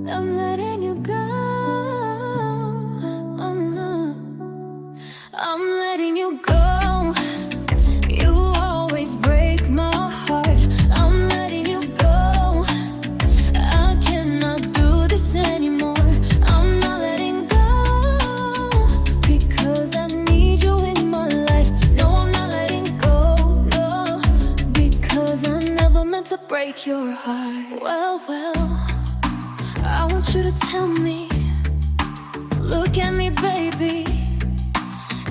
I'm letting you go. Oh no, I'm letting you go. You always break my heart. I'm letting you go. I cannot do this anymore. I'm not letting go because I need you in my life. No, I'm not letting go. No, because I never meant to break your heart. Well, I want you to tell me, look at me, baby,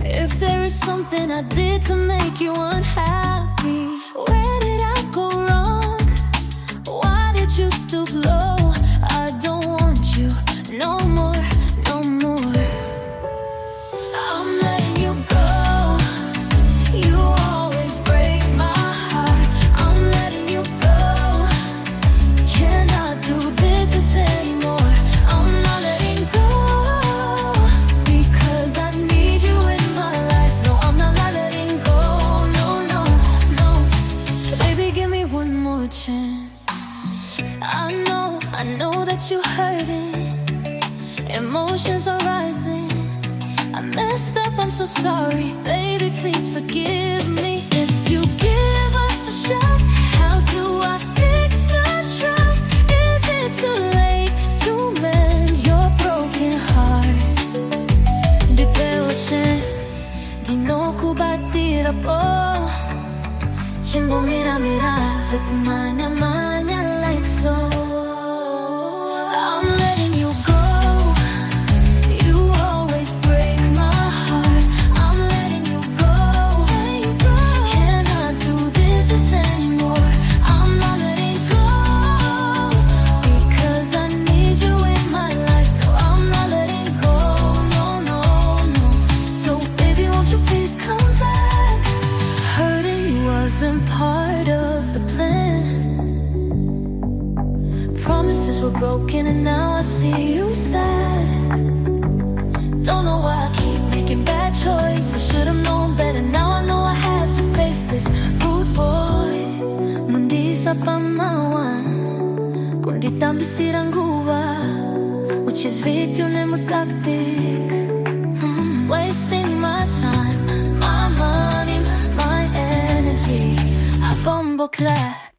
if there is something I did to make you unhappy. Where did I go wrong? Why did you stoop low? I don't want you no more, no more. I'm letting you go. You always break my heart. I'm letting you go. Cannot do this anymore. I'm not letting go because I need you in my life. No, I'm not letting go. No, no, no. Baby, give me one more chance. I know that you're hurting. Emotions are rising. I messed up, I'm so sorry. Baby, please forgive me. If you give us a shot, how do I fix the trust? Is it too late to mend your broken heart? Di pewa chance, di no ko batira po. Chimbo mira with manya like so. I'm letting you go. You always break my heart. I'm letting you go. Cannot do this anymore. I'm not letting go because I need you in my life. No, I'm not letting go. No, no, no. So baby, won't you please come back? Hurting you wasn't part of the plan. Promises were broken and now I see you sad. Don't know why I keep making bad choices. Should've known better, now I know I have to face this. Rude boy, mundi sa pamawan, kundi tambi sirang guwa, which is video na magtaktik. Wasting my time, my money, my energy. Habang bukla